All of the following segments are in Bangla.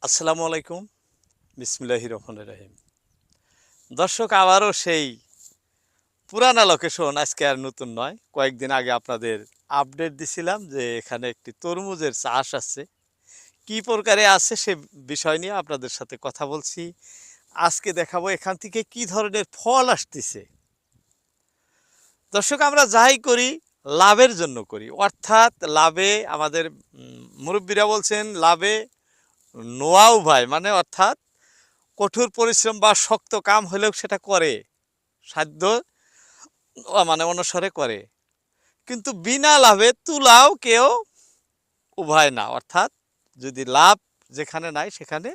আসসালামু আলাইকুম। বিসমিল্লাহির রহমানির রহিম। দর্শক, আবারও সেই পুরানা লোকেশন, আজকে আর নতুন নয়। কয়েকদিন আগে আপনাদের আপডেট দিছিলাম যে এখানে একটি তরমুজের চাষ আছে। কি প্রকারে আছে সে বিষয় নিয়ে আপনাদের সাথে কথা বলছি। আজকে দেখাবো এখান থেকে কি ধরনের ফল আসতেছে। দর্শক, আমরা যাই করি লাভের জন্য করি, অর্থাৎ লাভে আমাদের মুরব্বীরা বলছেন লাভে নোয়াও ভাই, মানে অর্থাৎ কঠোর পরিশ্রম বা শক্ত কাম হলেও সেটা করে, সাধ্য মানে অনুসারে করে, কিন্তু বিনা লাভে তুলাও কেউ উভয় না। অর্থাৎ যদি লাভ যেখানে নাই সেখানে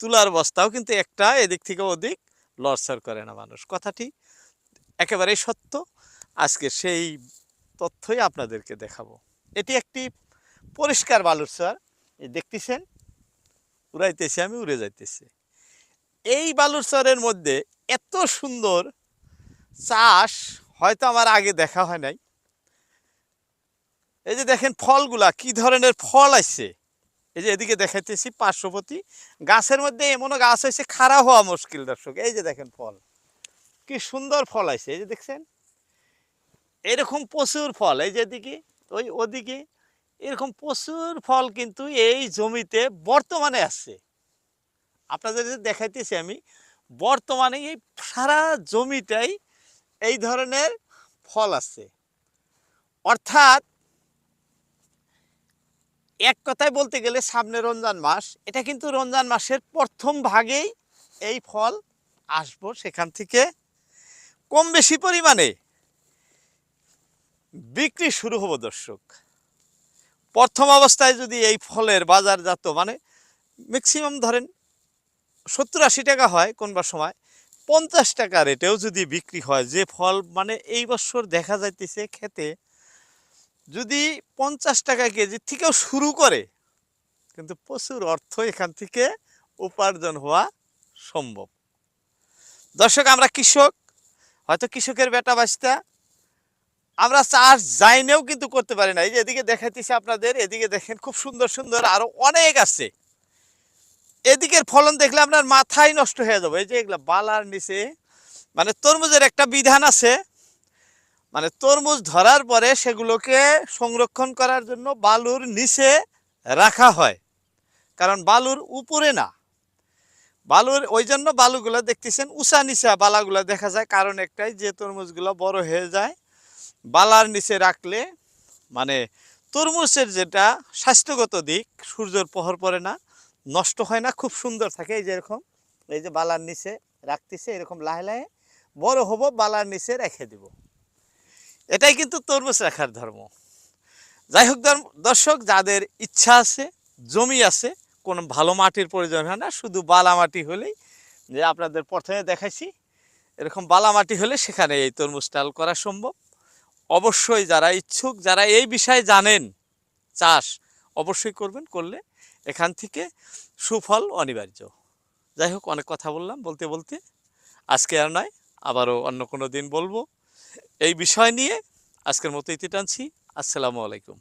তুলার বস্তাও কিন্তু একটা এদিক থেকে ওদিক লড়ছড় করে না মানুষ। কথাটি একেবারেই সত্য। আজকে সেই তথ্যই আপনাদেরকে দেখাবো। এটি একটি পরিষ্কার বালুর চর, দেখতেছেন, উড়াইতেছি, আমি উড়ে যাইতেছি। এই বালুর চরের মধ্যে এত সুন্দর চাষ হয়তো আমার আগে দেখা হয় নাই। এই যে দেখেন ফলগুলা কি ধরনের ফল আসছে। এই যে এদিকে দেখাইতেছি পার্শ্ববর্তী গাছের মধ্যে এমনও গাছ হয়েছে খাড়া হওয়া মুশকিল। দর্শক, এই যে দেখেন ফল, কি সুন্দর ফল আছে। এই যে দেখছেন, এরকম প্রচুর ফল। এই যে এদিকে, ওদিকে এরকম প্রচুর ফল কিন্তু এই জমিতে বর্তমানে আছে। আপনাদের যে দেখাইতেছি আমি, বর্তমানে এই সারা জমিটাই এই ধরনের ফল আছে। অর্থাৎ এক কথায় বলতে গেলে সামনে রমজান মাস, এটা কিন্তু রমজান মাসের প্রথম ভাগেই এই ফল আসবো। সেখান থেকে কম বেশি পরিমাণে বিক্রি শুরু হবো। দর্শক, প্রথম অবস্থায় যদি এই ফলের বাজারজাত মানে ম্যাক্সিমাম ধরেন 70-80 টাকা হয়, কোনবা সময় 50 টাকা রেটেও যদি বিক্রি হয়, যে ফল মানে এই বছর দেখা যাইতেছে খেতে যদি 50 টাকা কেজি থেকেও শুরু করে, কিন্তু প্রচুর অর্থ এখান থেকে উপার্জন হওয়া সম্ভব। দর্শক, আমরা কৃষক, হয়তো কৃষকের বেটা বাচ্চা, আমরা চাষ যাইনেও কিন্তু করতে পারি না। এই যে এদিকে দেখাইতেছি আপনাদের, এদিকে দেখেন খুব সুন্দর সুন্দর আরো অনেক আছে। এদিকের ফলন দেখলে আপনার মাথাই নষ্ট হয়ে যাবে। এই যে এগুলা বালার নিচে, মানে তরমুজের একটা বিধান আছে, মানে তরমুজ ধরার পরে সেগুলোকে সংরক্ষণ করার জন্য বালুর নিচে রাখা হয়, কারণ বালুর উপরে না। বালুর ওই জন্য বালুগুলো দেখতেছেন উঁচা নিচা বালাগুলো দেখা যায়, কারণ একটাই, যে তরমুজগুলো বড় হয়ে যায় বালার নিচে রাখলে, মানে তরমুজের যেটা স্বাস্থ্যগত দিক, সূর্যের প্রহর পড়ে না, নষ্ট হয় না, খুব সুন্দর থাকে। এই যে এরকম, এই যে বালার নিচে রাখতেছে, এরকম লাহে লাহে বড় হব, বালার নিচে রেখে দিব। এটাই কিন্তু তরমুজ রাখার ধর্ম। যাই হোক দর্শক, যাদের ইচ্ছা আছে, জমি আছে, কোনো ভালো মাটির প্রয়োজন হয় না, শুধু বালা মাটি হলেই, যে আপনাদের প্রথমে দেখাইছি এরকম বালা মাটি হলে সেখানে এই তরমুজ চাষ করা সম্ভব। অবশ্যই যারা ইচ্ছুক, যারা এই বিষয়ে জানেন চাষ, অবশ্যই করবেন। করলে এখান থেকে সুফল অনিবার্য। যাই হোক, অনেক কথা বললাম, বলতে বলতে আজকে আর নয়, আবারও অন্য কোনো দিন বলবো এই বিষয় নিয়ে। আজকের মতো ইতি টানছি। আসসালামু আলাইকুম।